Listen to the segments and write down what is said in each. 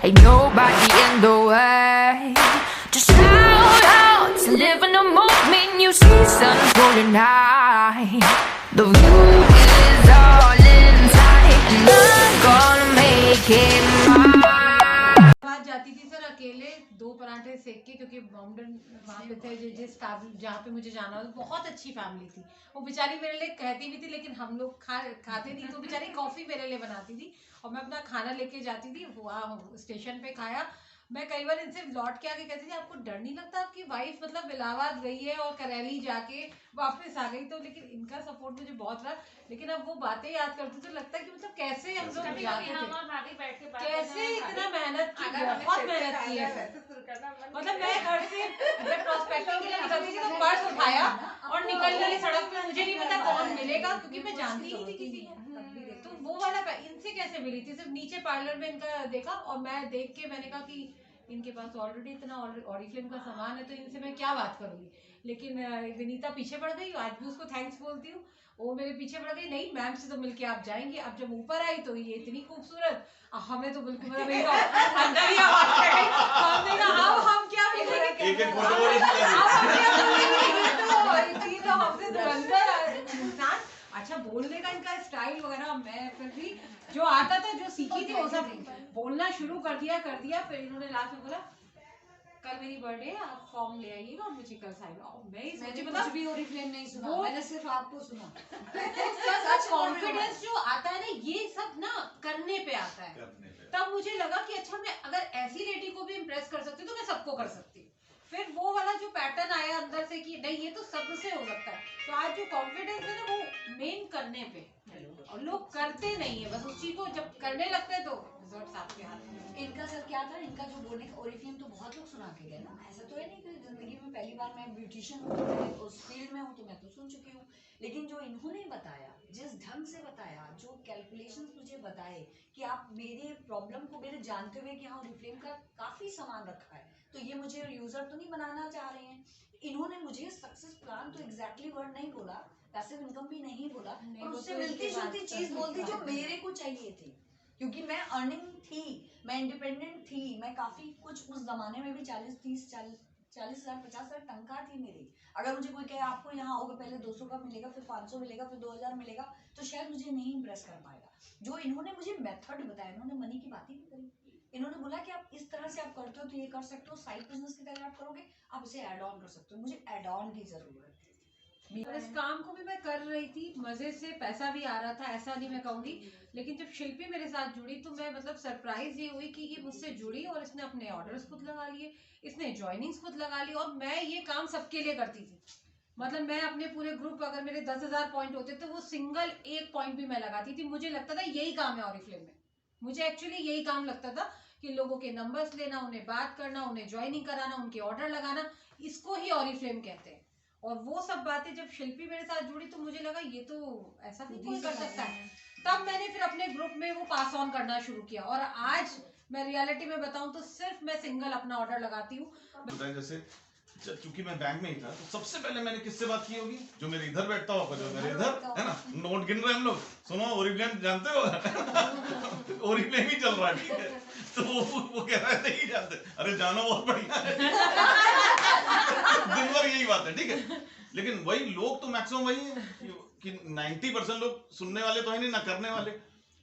Ain't nobody in the way. Just shout out to live in the moment. You see sun golden high. The view is all inside, and I'm gonna make it mine. बात जाती थी sir अकेले 2 पराठे सेक के, क्योंकि बाउंडन वहाँ पे थे जिस फैमिली जहाँ पे मुझे जाना था, बहुत अच्छी फैमिली थी। वो बेचारी मेरे लिए कहती भी थी, लेकिन हम लोग खाते नहीं, तो बेचारी कॉफ़ी मेरे लिए बनाती थी और मैं अपना खाना लेके जाती थी। वहाँ स्टेशन पे खाया। मैं कई बार इनसे लौट के आके कहती थी, आपको डर नहीं लगता आपकी वाइफ मतलब इलाहाबाद गई है और करैली जाके वापस आ गई? तो लेकिन इनका सपोर्ट मुझे बहुत रहा। लेकिन अब वो बातें याद करती तो लगता है कि मतलब कैसे हम लोग कैसे इतना मेहनत की, बहुत मेहनत की है। मतलब मैं घर से जब प्रोस्पेक्टिंग के लिए निकलती थी तो पर्स उठाया और निकल गई सड़क पे। मुझे नहीं पता कौन मिलेगा, क्योंकि मैं जानती ही नहीं थी किसी को। तो वो वाला इनसे कैसे मिली थी? सिर्फ नीचे पार्लर में इनका देखा और मैं देख के मैंने कहा कि इनके पास ऑलरेडी इतना ऑरिफ्लेम का सामान है, तो इनसे मैं क्या बात करूंगी। लेकिन विनीता पीछे पड़ गई, आज भी उसको थैंक्स बोलती हूँ। वो मेरे पीछे पड़ गई, नहीं मैम से तो मिलके आप जाएंगे। अब जब ऊपर आई तो ये इतनी खूबसूरत, हमें तो बिल्कुल मतलब अंदर ही आवाज कर गई। हमने कहा हम क्या बोलेंगे, तो हमसे धुरंधर इंसान। अच्छा, बोलने का इनका स्टाइल वगैरह, मैं फिर भी जो आता था, जो सीखी थी, वो सब बोलना शुरू कर दिया। फिर इन्होंने लास्ट में बोला, कल मेरी बर्थडे है, आप फॉर्म ले आइएगा और मुझे कल साइन। मैंने कुछ भी ओरिफ्लेम नहीं सुना, मैंने सिर्फ आपको सुना। सच कॉन्फिडेंस जो आता है ना, ये सब ना करने पे आता है। तब मुझे लगा कि अच्छा, मैं अगर ऐसी लेडी को भी इम्प्रेस कर सकती हूँ तो मैं सबको कर सकती हूँ। फिर वो वाला जो पैटर्न आया अंदर से कि नहीं, ये तो सबसे हो सकता है। तो आज जो कॉन्फिडेंस है ना, वो मेन करने पे, और लोग करते नहीं है, बस उस चीज को जब करने लगते हैं तो रिजल्ट्स आपके हाथ में। इनका सर क्या था, इनका जो बोलने का ओरिफ्लेम तो बहुत लोग सुना के गए ना। ऐसा तो है नहीं कि जिंदगी में पहली बार मैं ब्यूटिशियन हूँ तो मैं उस फील्ड में हूँ तो मैं तो सुन चुकी हूँ। लेकिन जो इन्होंने बताया, जिस ढंग से बताया, जो कैलकुलेशंस मुझे बताए कि आप मेरी प्रॉब्लम को मेरे जानते हुए कि हाँ ओरिफ्लेम का काफी सामान रखा है, तो ये मुझे यूजर तो नहीं बनाना चाह रहे हैं। इन्होंने मुझे सक्सेस प्लान तो एग्जैक्टली वर्ड नहीं बोला, पैसिव इनकम भी नहीं बोला, और उससे मिलती जुलती चीज बोलती जो मेरे को चाहिए थी। क्योंकि मैं अर्निंग थी, मैं इंडिपेंडेंट थी, मैं काफी कुछ उस जमाने में भी 40,000 50,000 तनख्वाह थी मेरी। अगर मुझे कोई कहे आपको यहाँ होगा पहले 200 का मिलेगा, फिर 500 मिलेगा, फिर 2000 मिलेगा, तो शायद मुझे नहीं इम्प्रेस कर पाएगा। जो इन्होंने मुझे मेथड बताया, इन्होंने मनी की बात ही नहीं करी। इन्होंने बोला कि आप इस तरह से आप करते हो तो ये कर सकते हो, साइड बिजनेस की तरह आप करोगे, आप इसे ऐड ऑन कर सकते हो। मुझे ऐड ऑन की जरूरत है। इस काम को भी मैं कर रही थी मजे से, पैसा भी आ रहा था, ऐसा नहीं मैं कहूंगी। लेकिन जब शिल्पी मेरे साथ जुड़ी तो मैं मतलब सरप्राइज ये हुई कि ये मुझसे जुड़ी और इसने अपने ऑर्डर्स खुद लगा लिए, इसने ज्वाइनिंग्स खुद लगा ली, और मैं ये काम सबके लिए करती थी। मतलब मैं अपने पूरे ग्रुप, अगर मेरे 10,000 पॉइंट होते तो वो सिंगल एक पॉइंट भी मैं लगाती थी। मुझे लगता था यही काम है ऑरिफ्लेम में, मुझे एक्चुअली यही काम लगता था कि लोगों के नंबर्स लेना, उन्हें बात करना, उन्हें ज्वाइनिंग कराना, उनके ऑर्डर लगाना, इसको ही ऑरिफ्लेम कहते हैं। और वो सब बातें जब शिल्पी मेरे साथ जुड़ी तो मुझे लगा ये तो ऐसा भी कोई कर सकता है। तब मैंने फिर अपने ग्रुप में वो पास ऑन करना शुरू किया, और आज मैं रियलिटी में बताऊं तो सिर्फ मैं सिंगल अपना ऑर्डर लगाती हूँ। जैसे चूंकि मैं बैंक में ही था, तो सबसे पहले मैंने किससे बात की होगी? जो मेरे इधर बैठता होगा, जो मेरे इधर है ना, नोट गिन रहे हैं हम लोग। सुनो, ओरिफ्लेम जानते हो? ओरिफ्लेम ही चल रहा है, ठीक है। तो वो कह रहा है नहीं जानते, अरे जानो बहुत बढ़िया है। दिन भर यही बात है, ठीक है। लेकिन वही लोग तो मैक्सिमम वही है कि 90% लोग सुनने वाले तो है नहीं, ना करने वाले।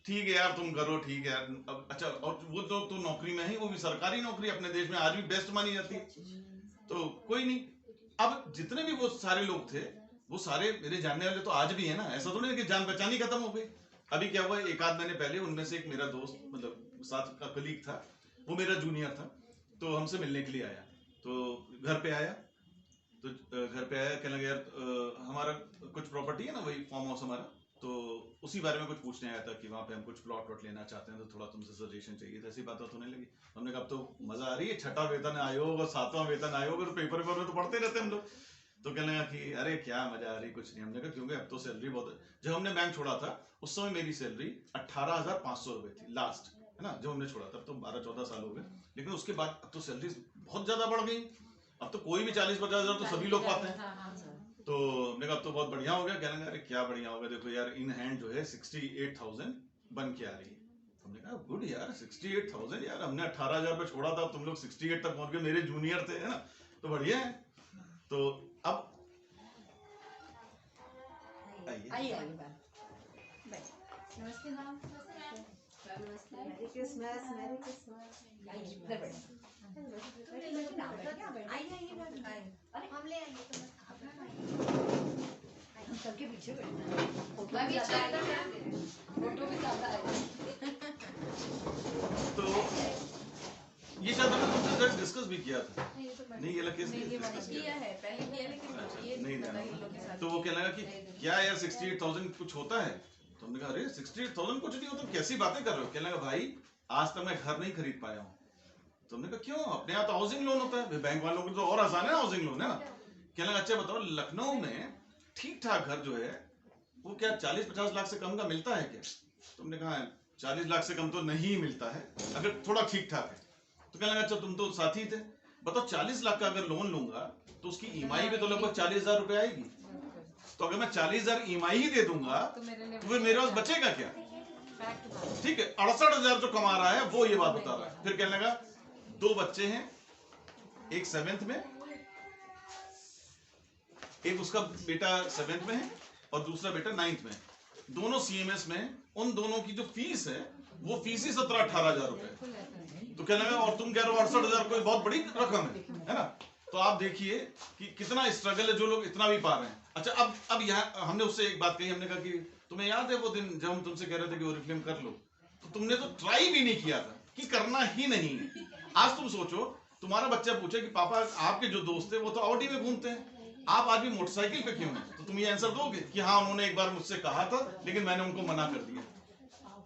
ठीक है यार, तुम करो, ठीक है यार। अच्छा, और वो लोग तो नौकरी में ही, वो भी सरकारी नौकरी अपने देश में आज भी बेस्ट मानी जाती है, तो कोई नहीं। अब जितने भी वो सारे लोग थे, वो सारे मेरे जानने वाले तो आज भी है ना। ऐसा तो नहीं कि जान पहचान ही खत्म हो गई। अभी क्या हुआ, एक आध महीने पहले उनमें से एक मेरा दोस्त, मतलब साथ का कलीग था, वो मेरा जूनियर था, तो हमसे मिलने के लिए आया। तो घर पे आया, कहने लगा यार हमारा कुछ प्रॉपर्टी है ना, वही फार्म हाउस हमारा, तो उसी बारे में कुछ पूछने आया था कि वहाँ पे हम कुछ प्लॉट वॉट लेना चाहते हैं, तो थोड़ा तुमसे सजेशन चाहिए था। ऐसी बात होने लगी। हमने कहा अब तो मजा आ रही है, 6वां वेतन आयोग और 7वां वेतन आयोग, तो पेपर में तो पढ़ते रहते हम लोग। तो कहने लगा कि अरे क्या मजा आ रही, कुछ नहीं। हमने कहा क्योंकि अब तो सैलरी बहुत है। जब हमने बैंक छोड़ा था उस समय मेरी सैलरी 18,500 रुपए थी लास्ट, है ना, जब हमने छोड़ा था। अब तो 12-14 साल हो गए, लेकिन उसके बाद अब तो सैलरी बहुत ज्यादा बढ़ गई। अब तो कोई भी 40-50 हजार तो सभी लोग पाते हैं। तो हमने कहा अब तो बहुत बढ़िया हो गया। कहने लगा अरे क्या बढ़िया हो गया, देखो यार इन हैंड जो है 68,000 बन के आ रही है। हमने कहा गुड यार 68,000 यार, हमने 18,000 पे छोड़ा था, तुम लोग 68 तक पहुंच गए, मेरे जूनियर थे, है ना, तो बढ़िया है। तो अब आइए मैम। नमस्ते ma'am. Merry Christmas, merry Christmas. इधर बैठो। हम ले आएंगे तो हम सबके पीछे बैठना है। मैं भी चाहता हूँ। फोटो भी ज्यादा आएगा। तो ये शायद हमने तुमसे डिस्कस भी किया था, नहीं ये लगे किया है पहले किया, लेकिन ये नहीं पता ही नहीं लोग के साथ तो वो कहने लगा कि क्या यार 68,000 कुछ होता है, तो हमने कहा अरे 68,000 कुछ नहीं होता, कैसी बातें कर रहे हो। कहने लगा भाई आज तक मैं घर नहीं खरीद पाया हूँ। तो हमने कहा क्यों, अपने यहाँ तो हाउसिंग लोन होता है, बैंक वालों को तो और आसान है हाउसिंग लोन, है ना। कहने लगा अच्छा बताओ लखनऊ में ठीक ठाक घर जो है वो क्या 40-50 लाख से कम का मिलता है क्या। तो हमने कहा 40 लाख से कम तो नहीं मिलता है, अगर थोड़ा ठीक ठाक है। तो कहने लगा अच्छा तुम तो साथी थे, बताओ 40 लाख का अगर लोन लूंगा तो उसकी ईएमआई भी तो लगभग 40,000 रुपए आएगी। तो अगर मैं 40,000 ईएमआई ही दे दूंगा तो तो मेरे पास बचेगा क्या। ठीक है 68,000 जो कमा रहा है वो ये बात बता रहा है। फिर कहने लगा 2 बच्चे हैं, एक 7th में, एक उसका बेटा 7th में है और दूसरा बेटा 9th में, दोनों सीएमएस में। उन दोनों की जो फीस है वो फीस ही 17-18,000 रुपए। तो कहने लगा और तुम कह रहे हो 68,000 कोई बहुत बड़ी रकम है ना। तो आप देखिए कि कितना स्ट्रगल है जो लोग इतना भी पा रहे हैं। अच्छा अब यहाँ हमने उससे एक बात कही, हमने कहा कि तुम्हें याद है वो दिन जब हम तुमसे कह रहे थे कि ओरिफ्लेम कर लो, तो तुमने तो ट्राई भी नहीं किया था कि करना ही नहीं। आज तुम सोचो तुम्हारा बच्चा पूछे कि पापा आपके जो दोस्त थे वो तो ऑडी में घूमते हैं, आप आज भी मोटरसाइकिल पे क्यों हैं, तो तुम ये आंसर दोगे कि हाँ उन्होंने एक बार मुझसे कहा था लेकिन मैंने उनको मना कर दिया।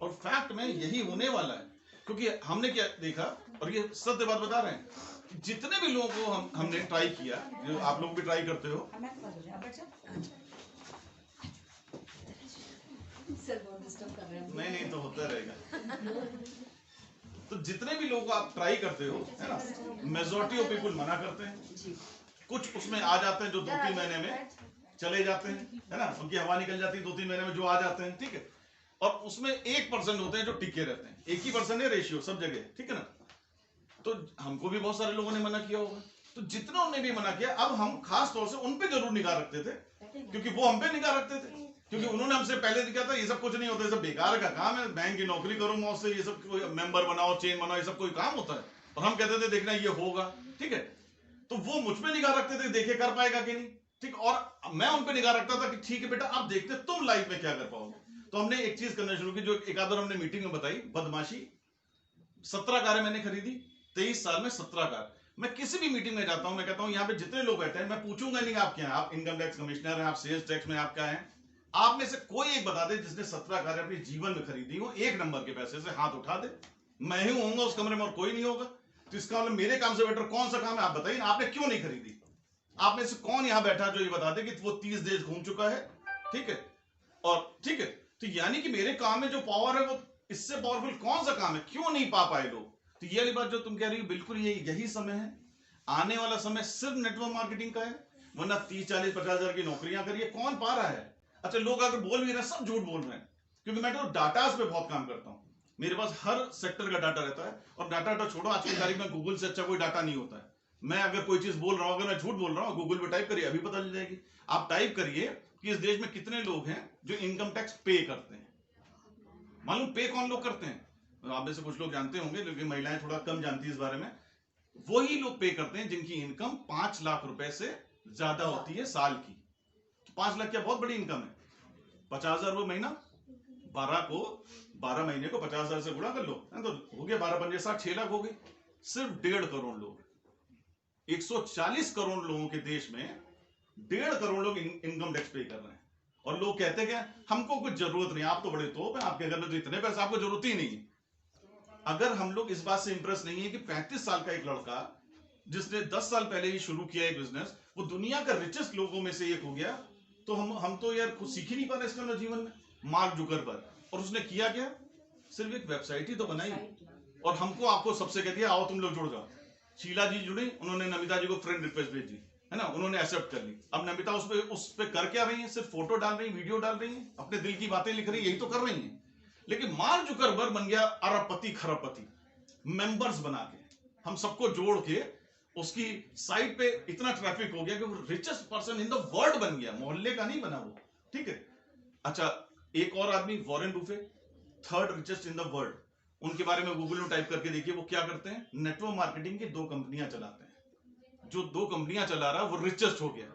और फैक्ट में यही होने वाला है, क्योंकि हमने क्या देखा, और ये सत्य बात बता रहे हैं, जितने भी लोगों को हमने ट्राई किया, जो आप लोग भी ट्राई करते हो, नहीं तो होता रहेगा। तो जितने भी लोग आप ट्राई करते हो, है ना, मेजॉरिटी ऑफ पीपल मना करते हैं। कुछ उसमें आ जाते हैं जो 2-3 महीने में चले जाते हैं, है ना, उनकी हवा निकल जाती है 2-3 महीने में जो आ जाते हैं, ठीक है। और उसमें 1% होते हैं जो टिके रहते हैं, 1% है रेशियो सब जगह, ठीक है ना। तो हमको भी बहुत सारे लोगों ने मना किया होगा, तो जितनों ने भी मना किया, अब हम खास तौर से उन पे जरूर निगाह रखते थे, क्योंकि वो हम पे निगाह रखते थे, क्योंकि उन्होंने हमसे पहले दिखा था ये सब कुछ नहीं होता, ये सब बेकार का काम है, बैंक की नौकरी करो मौत से, ये सब मेंबर बनाओ, चेन बनाओ, ये सब कोई काम होता है। और हम कहते थे देखना ये होगा, ठीक है। तो वो मुझ पे निगाह रखते थे, देखे कर पाएगा कि नहीं, ठीक। और मैं उन पे निगाह रखता था कि ठीक है बेटा अब देखते तुम लाइफ में क्या कर पाओगे। तो हमने एक चीज करना शुरू की जो एक आध बार हमने मीटिंग में बताई, बदमाशी। 17 कारें मैंने खरीदी 23 साल में, 17 कार। मैं किसी भी मीटिंग में जाता हूं, मैं कहता हूं यहाँ पे जितने लोग बैठे हैं, मैं पूछूंगा नहीं आप क्या हैं, आप इनकम टैक्स कमिश्नर हैं, आप सेल्स टैक्स में आप क्या हैं, आप में से कोई एक बता दे जिसने 17 कारें अपने जीवन में खरीदी हो, एक नंबर के पैसे से, हाथ उठा दे। मैं ही होऊंगा उस कमरे में और कोई नहीं होगा। तो इसका मतलब मेरे काम से बेटर कौन सा काम है, आप बताइए, आपने क्यों नहीं खरीदी। आप में से कौन यहां बैठा जो ये बता दे कि वो 30 देश घूम चुका है, ठीक है, और ठीक है। तो यानी कि मेरे काम में जो पावर है वो इससे पावरफुल कौन सा काम है, क्यों नहीं पा पाए लोग। तो ये वाली बात जो तुम कह रही हो बिल्कुल यही समय है, आने वाला समय सिर्फ नेटवर्क मार्केटिंग का है, वरना 30-40-50 हजार की नौकरियां करिए, कौन पा रहा है। अच्छा लोग अगर बोल भी रहे हैं, सब झूठ बोल रहे हैं, क्योंकि मैं तो डाटास पे बहुत काम करता हूं, मेरे पास हर सेक्टर का डाटा रहता है। और डाटा छोड़ो, आज की तारीख में गूगल से अच्छा कोई डाटा नहीं होता है। मैं अगर कोई चीज बोल रहा हूं, अगर मैं झूठ बोल रहा हूं, गूगल पे टाइप करिए, अभी पता चल जाएगी। आप टाइप करिए कि इस देश में कितने लोग हैं जो इनकम टैक्स पे करते हैं। मालूम पे कौन लोग करते हैं, आप में से कुछ लोग जानते होंगे, लेकिन महिलाएं थोड़ा कम जानती है इस बारे में। वही लोग पे करते हैं जिनकी इनकम 5 लाख रुपए से ज्यादा होती है साल की। तो 5 लाख क्या बहुत बड़ी इनकम है। 50,000 रुपये महीना, 12 महीने को 50,000 से गुणा कर लो, तो हो गया 12×5 = 60, 6 लाख हो गए। सिर्फ 1.5 करोड़ लोग, 140 करोड़ लोगों के देश में 1.5 करोड़ लोग इनकम टैक्स पे कर रहे हैं। और लोग कहते हैं कि हमको कुछ जरूरत नहीं, आप तो बड़े तोप हैं, आपके घर में तो इतने पैसे, आपको जरूरत ही नहीं है। अगर हम लोग इस बात से इंप्रेस नहीं है कि 35 साल का एक लड़का जिसने 10 साल पहले ही शुरू किया एक बिजनेस, वो दुनिया का रिचेस्ट लोगों में से एक हो गया, तो हम तो यार कुछ सीख ही नहीं पा रहे इसका जीवन में। मार्क जुकरबर्ग, और उसने किया क्या, सिर्फ एक वेबसाइट ही तो बनाई, और हमको आपको सबसे कह दिया आओ तुम लोग जुड़ जाओ। शीला जी जुड़ी, उन्होंने नमिता जी को फ्रेंड रिक्वेस्ट भेजी, है ना, उन्होंने एक्सेप्ट कर ली। अब नमिता उस पे कर क्या रही है, सिर्फ फोटो डाल रही है, वीडियो डाल रही है, अपने दिल की बातें लिख रही है, यही तो कर रही है। लेकिन मार्क जुकरबर्ग बन गया अरबपति खरबपति, मेंबर्स बना के, हम सबको जोड़ के उसकी साइट पे इतना ट्रैफिक हो गया कि वो richest person in the world बन गया, मोहल्ले का नहीं बना वो, ठीक है। अच्छा, एक और आदमी Warren Buffett, third richest in the world, उनके बारे में गूगल में टाइप करके देखिए, वो क्या करते हैं, नेटवर्क मार्केटिंग की 2 कंपनियां चलाते हैं। जो 2 कंपनियां चला रहा है वो रिचेस्ट हो गया।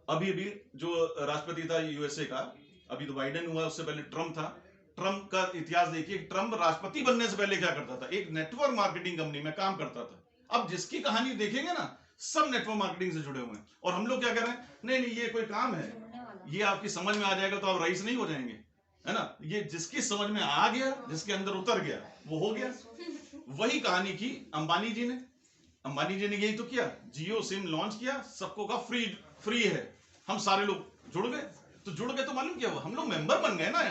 अभी अभी जो राष्ट्रपति था यूएसए का, अभी तो बाइडेन हुआ, उससे पहले ट्रम्प था। ट्रम्प का इतिहास देखिए, ट्रम्प राष्ट्रपति बनने से पहले क्या करता था, एक नेटवर्क मार्केटिंग कंपनी में काम करता था। अब जिसकी कहानी देखेंगे ना, सब नेटवर्क मार्केटिंग से जुड़े हुए हैं। और हम लोग क्या कर रहे हैं, नहीं नहीं ये कोई काम है, ये आपकी समझ में आ जाएगा तो आप रईस नहीं हो जाएंगे, है ना। ये जिसकी समझ में आ गया, जिसके अंदर उतर गया, वो हो गया। वही कहानी की अंबानी जी ने। अंबानी जी ने यही तो किया, जियो सिम लॉन्च किया, सबको कहा फ्री है, हम सारे लोग जुड़ गए। तो जुड़ गए तो मालूम क्या हुआ, हम लोग मेंबर बन गए ना,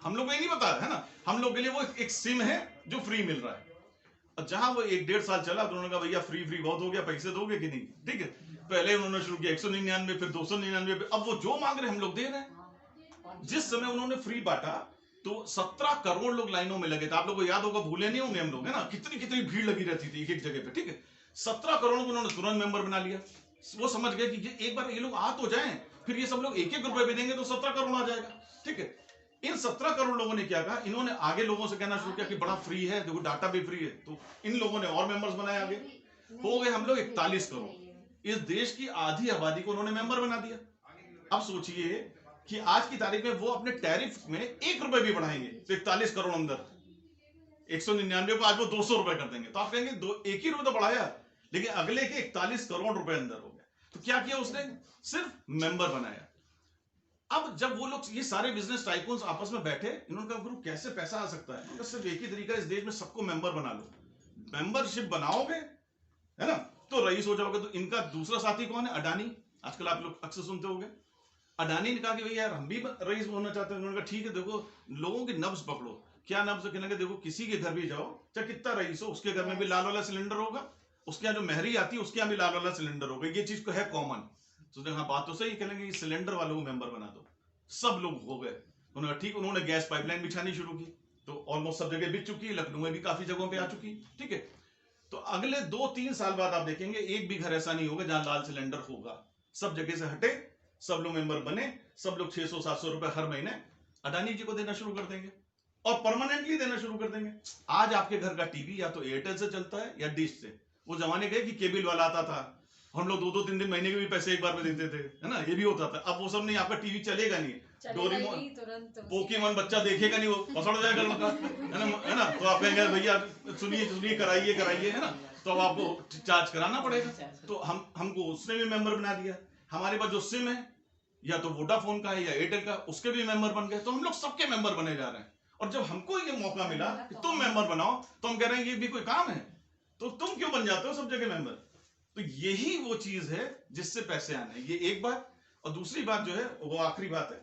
हम लोग को ये नहीं पता है ना, हम लोग के लिए वो एक सिम है जो फ्री मिल रहा है। और जहां वो 1-1.5 साल चला तो उन्होंने कहा भैया फ्री बहुत हो गया, पैसे दोगे कि नहीं, ठीक है। पहले उन्होंने शुरू किया 199, फिर 299, अब वो जो मांग रहे हम लोग दे रहे हैं। जिस समय उन्होंने फ्री बांटा तो 17 करोड़ लोग लाइनों में लगे थे। आप लोगों को याद होगा, भूले नहीं होंगे हम लोग, है ना, कितनी कितनी भीड़ लगी रहती थी एक जगह पे, ठीक है। 17 करोड़ को उन्होंने तुरंत मेंबर बना लिया। वो समझ गए कि एक बार ये लोग आ तो जाएं, फिर ये सब लोग 1-1 रुपए भी देंगे तो 17 करोड़ आ जाएगा, ठीक है। इन 17 करोड़ लोगों ने क्या कहा, इन्होंने आगे लोगों से कहना शुरू किया कि बड़ा फ्री है, देखो डाटा भी फ्री है। तो इन लोगों ने और मेंबर्स बनाए, आगे हो गए हम लोग 41 करोड़। इस देश की आधी आबादी को उन्होंने मेंबर बना दिया। अब सोचिए कि आज की तारीख में वो अपने टैरिफ में 1 रुपए भी बढ़ाएंगे तो 41 करोड़ अंदर, 199 को आज वो 200 रुपए कर देंगे। तो आप कहेंगे 1 ही रुपए तो बढ़ाया, लेकिन अगले के 41 करोड़ रुपए अंदर हो गए। तो क्या किया उसने, सिर्फ मेंबर बनाया। अब जब वो लोग, ये सारे बिजनेस टाइकून्स आपस में बैठे, इन्होंने कहा गुरु कैसे पैसा आ सकता है, तो सिर्फ एक ही तरीका, इस देश में सबको मेंबर बना लो। मेंबरशिप बनाओगे, है ना, तो रईस हो जाओगे। तो इनका दूसरा साथी कौन है, अडानी। आजकल आप लोग अक्सर सुनते होंगे, अडानी ने कहा कि भैया यार हम भी रईस होना चाहते हैं। उन्होंने कहा ठीक है, देखो लोगों की नब्ज पकड़ो। क्या नब्ज, कहने लगे देखो किसी के घर भी जाओ, चाहे कितना रईस हो, उसके घर में भी लाल वाला सिलेंडर होगा, उसके यहाँ जो महरी आती है उसके यहाँ भी लाल वाला सिलेंडर होगा, ये चीज को है कॉमन। तो हाँ बात तो सही, कहेंगे सिलेंडर वालों को मेंबर बना दो। सब लोग हो गए। उन्होंने ठीक, उन्होंने गैस पाइपलाइन बिछानी शुरू की, तो ऑलमोस्ट सब जगह बिछ चुकी है, लखनऊ में भी काफी जगहों पे आ चुकी, ठीक है। तो अगले 2-3 साल बाद आप देखेंगे एक भी घर ऐसा नहीं होगा जहां लाल सिलेंडर होगा। सब जगह से हटे, सब लोग मेंबर बने, सब लोग 600-700 रुपए हर महीने अडानी जी को देना शुरू कर देंगे और परमानेंटली देना शुरू कर देंगे। आज आपके घर का टीवी या तो एयरटेल से चलता है या डिश से। वो जमाने गए कि केबल वाला आता था, हम लोग 2-2 3 महीने के भी पैसे एक बार में देते थे, है ना, ये भी होता था। अब वो सब नहीं, आपका टीवी चलेगा नहीं, डोरेमोन पोकेमॉन बच्चा देखेगा नहीं, वो पसड़ जाएगा लड़का, है ना। तो आप कहेंगे भैया सुनिए कराइए, है ना, तो अब आपको चार्ज कराना पड़ेगा। तो हमको उसने भी मेंबर बना दिया। हमारे पास जो सिम है, या तो वोडाफोन का है या एयरटेल का, उसके भी मेंबर बन गए। तो हम लोग सबके मेंबर बने जा रहे हैं। और जब हमको ये मौका मिला कि तुम मेंबर बनाओ, तो हम कह रहे हैं ये भी कोई काम है, तो तुम क्यों बन जाते हो सब जगह मेंबर। तो यही वो चीज है जिससे पैसे आने, ये एक बात। और दूसरी बात जो है, वो आखिरी बात है,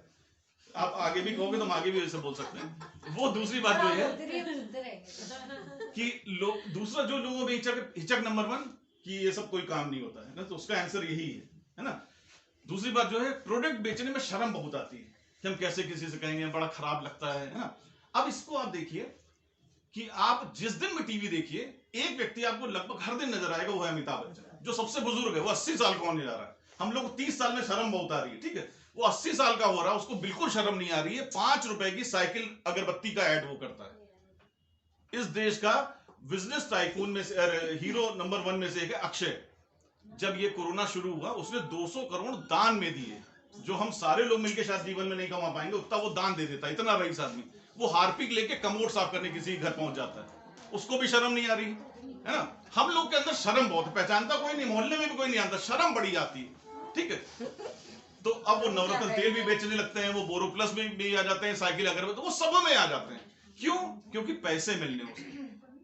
आप आगे भी कहोगे तो हम आगे भी ऐसे बोल सकते हैं। वो दूसरी बात जो है कि लोग, दूसरा जो लोगों में हिचक नंबर 1 कि ये सब कोई काम नहीं होता है ना, तो उसका आंसर यही है ना। दूसरी बात जो है, प्रोडक्ट बेचने में शर्म बहुत आती है कि हम कैसे किसी से कहेंगे, बड़ा खराब लगता है ना। अब इसको आप देखिए कि आप जिस दिन में टीवी देखिए, एक व्यक्ति आपको लगभग हर दिन नजर आएगा, वो है अमिताभ बच्चन, जो सबसे बुजुर्ग है, वो 80 साल का होने जा रहा है। हम लोग 30 साल में शर्म बहुत आ रही है, ठीक है, वो 80 साल का हो रहा है, उसको बिल्कुल शर्म नहीं आ रही है। 5 रुपए की साइकिल अगरबत्ती का ऐड वो करता है। इस देश का बिजनेस टाइकून में से, हीरो नंबर 1 में से एक है अक्षय। जब ये कोरोना शुरू हुआ, उसने 200 करोड़ दान में दिए, जो हम सारे लोग मिलकर शायद जीवन में नहीं कमा पाएंगे, उतना वो दान दे देता। इतना रईस आदमी, वो हार्पिक लेके कमोड साफ करने किसी घर पहुंच जाता है, उसको भी शर्म नहीं आ रही है ना। हम लोग के अंदर शर्म बहुत है, पहचानता कोई नहीं, मोहल्ले में भी कोई नहीं आता, शर्म बड़ी आती है, ठीक है। तो अब वो नवरत्न तेल भी बेचने लगते हैं, वो बोरो प्लस भी आ जाते हैं, साइकिल अगर तो वो सब में आ जाते हैं। क्यों? क्योंकि पैसे मिलने उसके,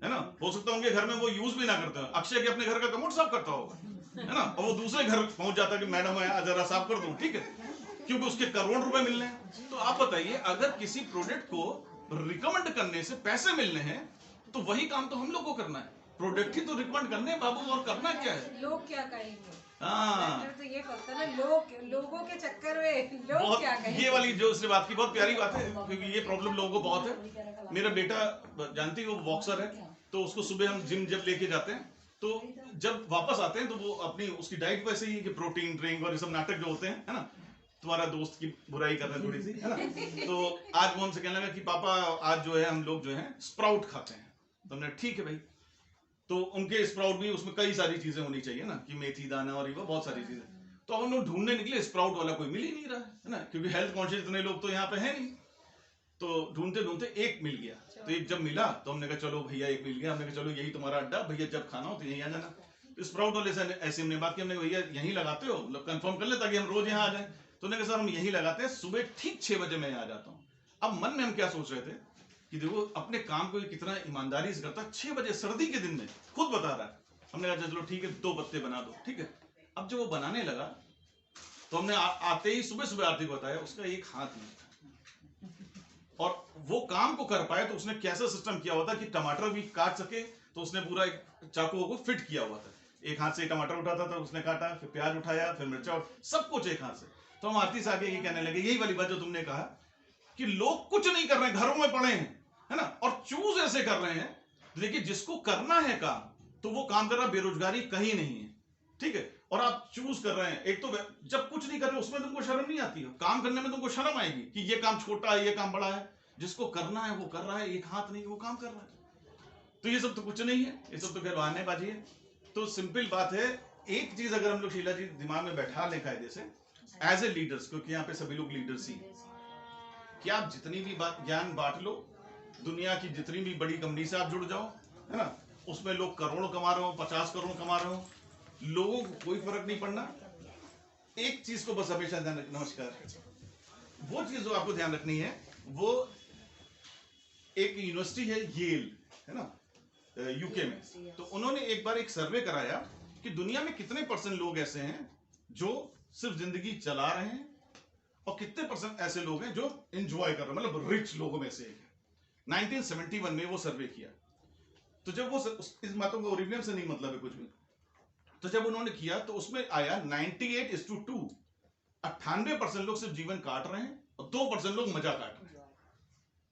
है ना। हो सकता है उनके घर में वो यूज भी ना करते हो, अक्षय के अपने घर का कमोड साफ करता होगा, है ना, और वो दूसरे घर पहुंच जाता है कि मैडम मैं जरा साफ कर दूं, ठीक है, क्योंकि उसके करोड़ रुपए मिलने हैं। तो आप बताइए, अगर किसी प्रोडक्ट को रिकमेंड करने से पैसे मिलने हैं, तो वही काम तो हम लोग को करना है। प्रोडक्ट ही तो रिकमेंड करने हैं बाबू, और करना क्या है। लोग क्या कहेंगे। हाँ मैनेजर तो ये करता है ना, लोगों के चक्कर में लोग बहुत, क्या कहें। ये वाली जो उसने बात की बहुत प्यारी बात है, क्योंकि ये प्रॉब्लम लोगों को बहुत है। मेरा बेटा जानती है वो बॉक्सर है, तो उसको सुबह हम जिम जब लेके जाते हैं तो जब वापस आते हैं तो वो अपनी उसकी डाइट वैसे ही है कि प्रोटीन ड्रिंक और ये सब नाटक जो होते हैं, है ना, तुम्हारा दोस्त की बुराई कर रहे हैं थोड़ी सी, है ना। तो आज वो हमसे कहने लगा कि पापा आज जो है हम लोग जो है स्प्राउट खाते हैं। तो हमने ठीक है भाई, तो उनके स्प्राउट भी उसमें कई सारी चीजें होनी चाहिए ना, कि मेथी दाना और ये बहुत सारी चीजें। तो हम लोग ढूंढने निकले, स्प्राउट वाला कोई मिल ही नहीं रहा है ना, क्योंकि हेल्थ कॉन्शियस इतने लोग तो यहाँ पे है नहीं। तो ढूंढते ढूंढते एक मिल गया, तो एक जब मिला तो हमने कहा चलो भैया एक मिल गया, हमने कहा चलो यही तुम्हारा अड्डा, भैया जब खाना हो तो यहीं आ जाना। तो स्प्राउट वाले से ऐसे हमने बात की, हमने भैया यहीं लगाते हो, मतलब कंफर्म कर ले ताकि हम रोज यहाँ आ जाए। तो उन्होंने कहा सर हम यहीं लगाते हैं, सुबह ठीक 6 बजे मैं यहाँ आ जाता हूँ। अब मन में हम क्या सोच रहे थे कि देखो अपने काम को कितना ईमानदारी से करता है, 6 बजे सर्दी के दिन में खुद बता रहा है। हमने कहा चलो ठीक है 2 पत्ते बना दो, ठीक है। अब जब वो बनाने लगा तो हमने आते ही सुबह सुबह आरती को बताया, उसका एक हाथ नहीं था, और वो काम को कर पाए तो उसने कैसा सिस्टम किया हुआ था कि टमाटर भी काट सके, तो उसने पूरा एक चाकू को फिट किया हुआ था। एक हाथ से टमाटर उठाता था, उसने काटा, फिर प्याज उठाया, फिर मिर्चा, सब कुछ एक हाथ से। तो हम आरती से आके ये कहने लगे, यही वाली बात जो तुमने कहा कि लोग कुछ नहीं कर रहे हैं, घरों में पड़े हैं, है ना, और चूज ऐसे कर रहे हैं। देखिए जिसको करना है काम तो वो काम कर रहा, बेरोजगारी कहीं नहीं है, ठीक है। और आप चूज कर रहे हैं, एक तो जब कुछ नहीं कर रहे उसमें तुमको शर्म नहीं आती है, काम करने में तुमको शर्म आएगी कि ये काम छोटा है, ये काम बड़ा है। जिसको करना है वो कर रहा है, एक हाथ नहीं वो काम कर रहा है। तो ये सब तो कुछ नहीं है, ये सब तो फिर बहानेबाजी है। तो सिंपल बात है, एक चीज अगर हम लोग शीला जी दिमाग में बैठा लें कायदे से, एज ए लीडर्स, क्योंकि यहाँ पे सभी लोग लीडर्स ही, कि आप जितनी भी बात ज्ञान बांट लो, दुनिया की जितनी भी बड़ी कंपनी से आप जुड़ जाओ, है ना, उसमें लोग करोड़ कमा रहे हो, 50 करोड़ कमा रहे हो, लोगों को कोई फर्क नहीं पड़ना। एक चीज को बस हमेशा ध्यान रखना, नमस्कार, वो चीज जो आपको ध्यान रखनी है, वो एक यूनिवर्सिटी है येल, है ना, यूके में। तो उन्होंने एक बार एक सर्वे कराया कि दुनिया में कितने % लोग ऐसे हैं जो सिर्फ जिंदगी चला रहे हैं, और कितने % ऐसे लोग हैं जो एंजॉय कर रहे हैं, मतलब रिच लोगों में से एक है। 1971 में वो सर्वे किया। तो जब वो इस बातों को ओरिजिनल से नहीं मतलब है कुछ भी, तो जब उन्होंने किया तो उसमें आया 98:2, 98% लोग सिर्फ जीवन काट रहे हैं और 2% लोग मजा काट रहे हैं।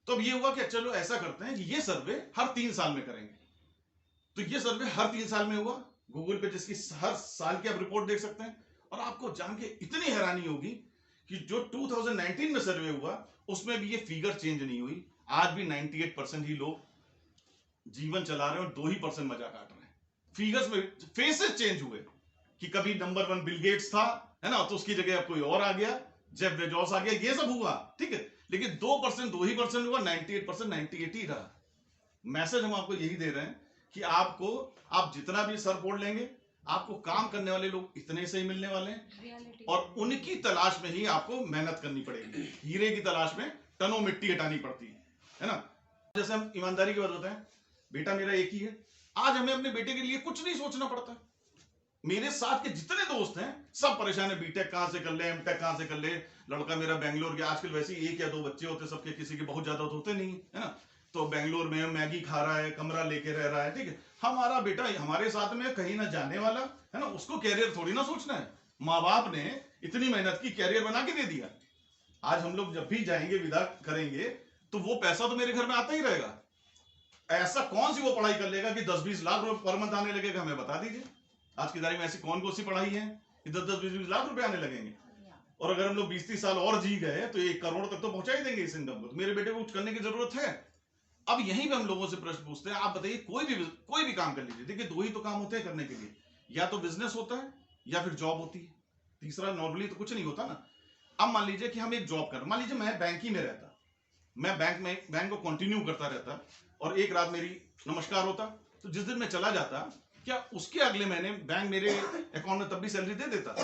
तो अब ये हुआ कि चलो ऐसा करते हैं कि ये सर्वे हर 3 साल में करेंगे। तो ये सर्वे हर 3 साल में हुआ, गूगल पे जिसकी हर साल की आप रिपोर्ट देख सकते हैं, और आपको जान के इतनी हैरानी होगी कि जो 2019 में सर्वे हुआ उसमें भी ये फिगर चेंज नहीं हुई। आज भी 98% ही लोग जीवन चला रहे हैं और 2% मजा काट रहे हैं। फिगर्स में फेसेस चेंज हुए कि कभी नंबर 1 बिल गेट्स था, है ना, तो उसकी जगह अब कोई और आ गया, जेफ बेजोस आ गया, ये सब हुआ, ठीक है, लेकिन 2% हुआ, 98% 98 ही रहा। मैसेज हम आपको यही दे रहे हैं कि आपको, आप जितना भी सर फोड़ लेंगे, आपको काम करने वाले लोग इतने से ही मिलने वाले हैं, और उनकी तलाश में ही आपको मेहनत करनी पड़ेगी। हीरे की तलाश में टनों मिट्टी हटानी पड़ती है ना। जैसे हम ईमानदारी की बात होता है, बेटा मेरा एक ही है, आज हमें अपने बेटे के लिए कुछ नहीं सोचना पड़ता। मेरे साथ के जितने दोस्त हैं सब परेशान है, बीटेक कहां से कर ले, एमटेक कहां से कर ले, लड़का मेरा बैंगलोर गया, आजकल वैसे ही 1 या 2 बच्चे होते सबके, किसी के बहुत ज्यादा होते नहीं, है ना, तो बैंगलोर में मैगी खा रहा है, कमरा लेके रह रहा है, ठीक है। हमारा बेटा हमारे साथ में कहीं ना जाने वाला है ना, उसको कैरियर थोड़ी ना सोचना है। माँ बाप ने इतनी मेहनत की, कैरियर बना के दे दिया। आज हम लोग जब भी जाएंगे, विदा करेंगे, तो वो पैसा तो मेरे घर में आता ही रहेगा। ऐसा कौन सी वो पढ़ाई कर लेगा कि 10-20 लाख रुपए पर मंथ आने लगेगा, हमें बता दीजिए। आज की तारीख में ऐसी कौन सी पढ़ाई है कि 10-20 लाख रुपए आने लगेंगे। और अगर हम लोग 20-30 साल और जी गए तो 1 करोड़ तक तो पहुंचा ही देंगे इस इनकम को। तो मेरे बेटे को कुछ करने की जरूरत है। अब यहीं पे हम लोगों से प्रश्न पूछते हैं, आप बताइए, कोई भी काम कर लीजिए, देखिए 2 ही तो काम होते हैं करने के लिए, या तो बिजनेस होता है या फिर जॉब होती है, तीसरा नॉर्मली तो कुछ नहीं होता ना। अब मान लीजिए कि हम एक जॉब कर, मान लीजिए मैं बैंक ही में रहता, मैं बैंक को कंटिन्यू करता रहता, और एक रात मेरी नमस्कार होता, तो जिस दिन मैं चला जाता, क्या उसके अगले महीने बैंक मेरे अकाउंट में तब भी सैलरी दे देता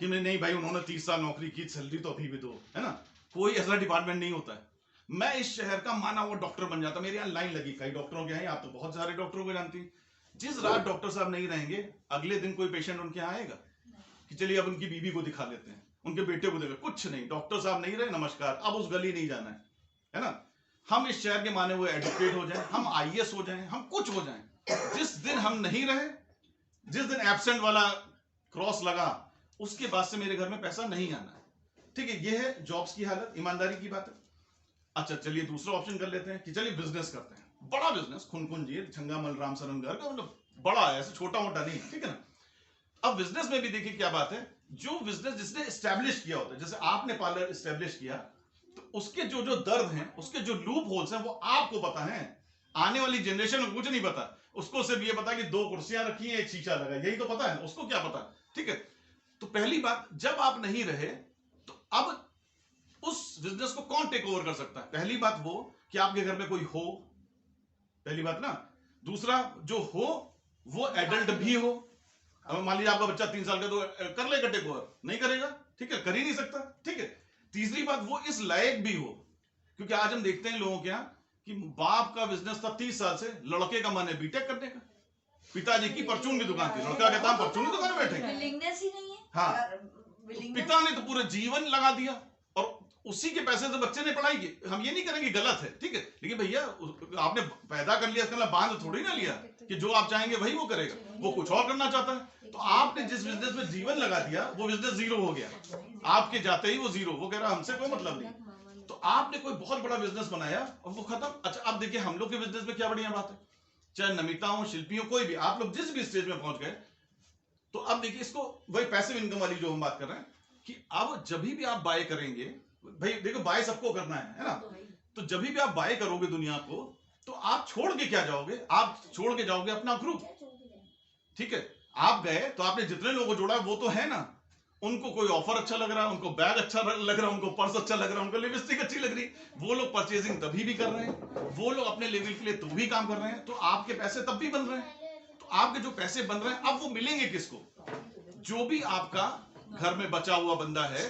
कि नहीं भाई उन्होंने 30 साल नौकरी की, सैलरी तो अभी भी दो, है ना। कोई ऐसा डिपार्टमेंट नहीं होता है। मैं इस शहर का माना हुआ डॉक्टर बन जाता, मेरे यहाँ लाइन लगी कई डॉक्टरों के यहाँ, आप तो बहुत सारे डॉक्टरों को जानती हैं। जिस रात डॉक्टर साहब नहीं रहेंगे, अगले दिन कोई पेशेंट उनके यहाँ आएगा कि चलिए अब उनकी बीवी को दिखा लेते हैं, उनके बेटे को देखा, कुछ नहीं, डॉक्टर साहब नहीं रहे, नमस्कार, अब उस गली नहीं जाना है ना। हम इस शहर के माने हुए एडवोकेट हो जाएं, हम IAS हो जाएं, हम कुछ हो जाएं, जिस दिन हम नहीं रहे, जिस दिन एब्सेंट वाला क्रॉस लगा, उसके बाद से मेरे घर में पैसा नहीं आना है। ठीक है, ये है जॉब्स की हालत, ईमानदारी की बात है। अच्छा चलिए दूसरा ऑप्शन कर लेते हैं कि चलिए बिजनेस करते हैं, बड़ा बिजनेस, खुनखुनजी, छंगामल रामसरन घर का, मतलब बड़ा है, ऐसे छोटा मोटा नहीं, ठीक है ना। अब बिजनेस में भी देखिए क्या बात है, जो बिजनेस जिसने एस्टेब्लिश किया होता है, जैसे आपने पार्लर एस्टेब्लिश किया, तो उसके जो जो दर्द हैं, उसके जो लूप होल्स हैं, वो आपको पता है, आने वाली जनरेशन को कुछ नहीं पता। उसको सिर्फ ये पता कि 2 कुर्सियां रखी हैं, एक शीशा लगा, यही तो पता है, उसको क्या पता। ठीक है, तो पहली बात, जब आप नहीं रहे तो अब उस बिजनेस को कौन टेक ओवर कर सकता है? पहली बात वो कि आपके घर में कोई हो, पहली बात ना। दूसरा, जो हो वो एडल्ट भी हो। अब मान लीजिए आपका बच्चा 3 साल का, तो कर लेगा टेक ओवर, नहीं करेगा, ठीक है, कर ही नहीं सकता। ठीक है, तीसरी बात, वो इस लायक भी हो, क्योंकि आज हम देखते हैं लोगों के यहाँ कि बाप का बिजनेस था 30 साल से, लड़के का मन है बीटेक करने का, पिताजी की परचून की दुकान थी, लड़का कहता है परचून की दुकान में बैठे। विलिंगनेस ही नहीं है। हाँ, पिता ने तो पूरा जीवन लगा दिया और उसी के पैसे से बच्चे ने पढ़ाई की। हम ये नहीं करेंगे गलत है, ठीक है, लेकिन भैया आपने पैदा कर लिया, इसका बांध थोड़ी ना लिया कि जो आप चाहेंगे वही वो करेगा, वो कुछ और करना चाहता है। तो आपने जिस बिजनेस में जीवन लगा दिया, वो बिजनेस जीरो हो गया, आपके जाते ही वो जीरो, वो कह रहा हमसे कोई मतलब नहीं। तो आपने कोई बहुत बड़ा बिजनेस बनाया और वो खत्म। अच्छा अब देखिए हम लोग के बिजनेस में क्या बढ़िया बात है, चाहे नमिता हो, शिल्पी हो, कोई भी, आप लोग जिस भी स्टेज में पहुंच गए, तो अब देखिए इसको वही पैसिव इनकम वाली जो हम बात कर रहे हैं कि अब जब भी आप बाय करेंगे, भाई देखो बाय सबको करना है ना, तो जब भी आप बाय करोगे दुनिया को, तो आप छोड़ के क्या जाओगे? आप छोड़ के जाओगे अपना ग्रुप। ठीक है, आप गए तो आपने जितने लोगों को जोड़ा वो तो है ना, उनको कोई ऑफर अच्छा लग रहा है, उनको बैग अच्छा लग रहा है, उनको पर्स अच्छा लग रहा है, उनको लिपस्टिक अच्छी लग रही, वो लोग परचेजिंग तभी भी कर रहे हैं, वो लोग अपने लेवल के लिए तो भी काम कर रहे हैं, तो आपके पैसे तब भी बन रहे हैं। तो आपके जो पैसे बन रहे हैं, अब वो मिलेंगे किसको? जो भी आपका घर में बचा हुआ बंदा है।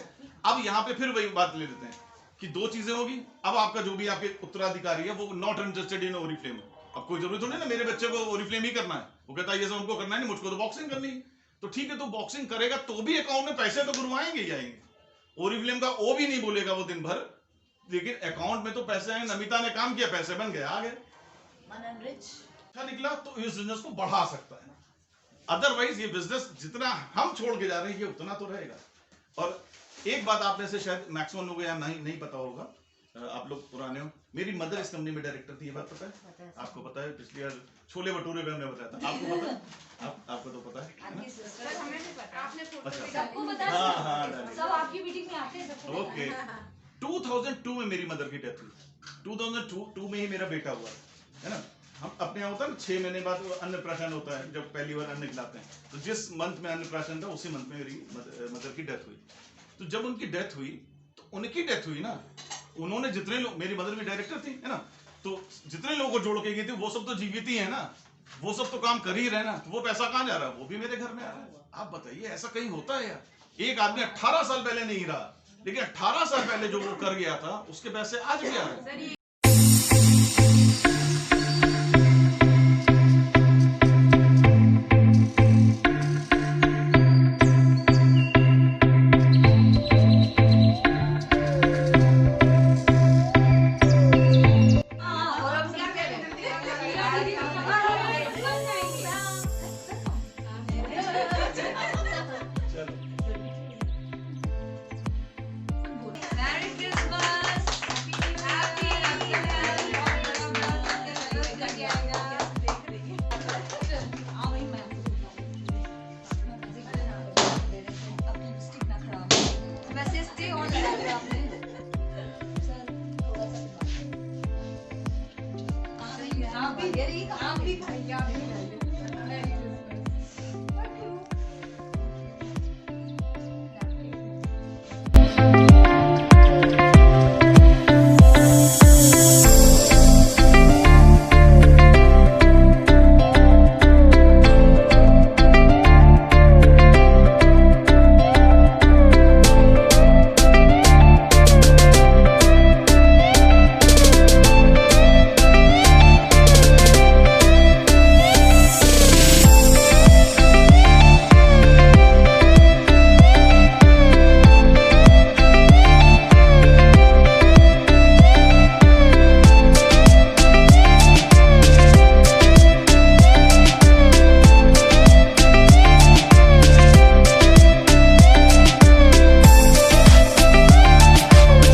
अब यहाँ पे फिर वही बात ले लेते हैं कि 2 चीजें होगी। अब आपका जो भी आपके उत्तराधिकारी है वो नॉट इंटरेस्टेड इन ओरिफ्लेम। अब कोई जरूरी थोड़ी ना मेरे बच्चे को ओरिफ्लेम ही करना है, वो कहता है ये सब हमको करना है नहीं, मुझको तो बॉक्सिंग करनी है। तो ठीक है, तो बॉक्सिंग करेगा तो भी अकाउंट में पैसे तो गुरवाएंगे ही आएंगे। ओरिफ्लेम का ओ भी नहीं बोलेगा वो दिन भर, लेकिन अकाउंट में तो पैसे हैं। नमिता ने काम किया, पैसे बन गए, आ गए, अच्छा निकला, तो इस बिजनेस को बढ़ा सकता है। अदरवाइज ये बिजनेस जितना हम छोड़ के जा रहे हैं ये उतना तो रहेगा। और एक बात आप में से शायद मैक्सिमम लोगों को यहाँ नहीं पता होगा, आप लोग पुराने हो, मेरी मदर इस कंपनी में डायरेक्टर थी, ये बात पता है? आपको पता है? पिछली बार छोले भटूरे में हमने बताया था, आपको पता है? आपको तो पता है ना? अच्छा, सबको पता हाँ है, हाँ, सब आपकी मीटिंग में आते हैं, सबको पता है। ओके। 2002 में मेरी मदर की डेथ हुई, 2002 में ही मेरा बेटा हुआ है ना। हम अपने यहाँ होता है 6 महीने बाद अन्नप्राशन होता है, जब पहली बार अन्न खिलाते हैं, तो जिस मंथ में अन्नप्राशन था उसी मंथ में मेरी मदर की डेथ हुई। तो जब उनकी डेथ हुई, तो उनकी डेथ हुई ना, उन्होंने जितने लोग, मेरी मदर भी डायरेक्टर थी है ना, तो जितने लोगों को जोड़ के गई थी वो सब तो जीवित ही है ना, वो सब तो काम कर ही रहे ना, तो वो पैसा कहाँ जा रहा है? वो भी मेरे घर में आ रहा है। आप बताइए ऐसा कहीं होता है यार? एक आदमी 18 साल पहले नहीं रहा, लेकिन 18 साल पहले जो वो कर गया था उसके पैसे आज भी आ रहे हैं। आप भी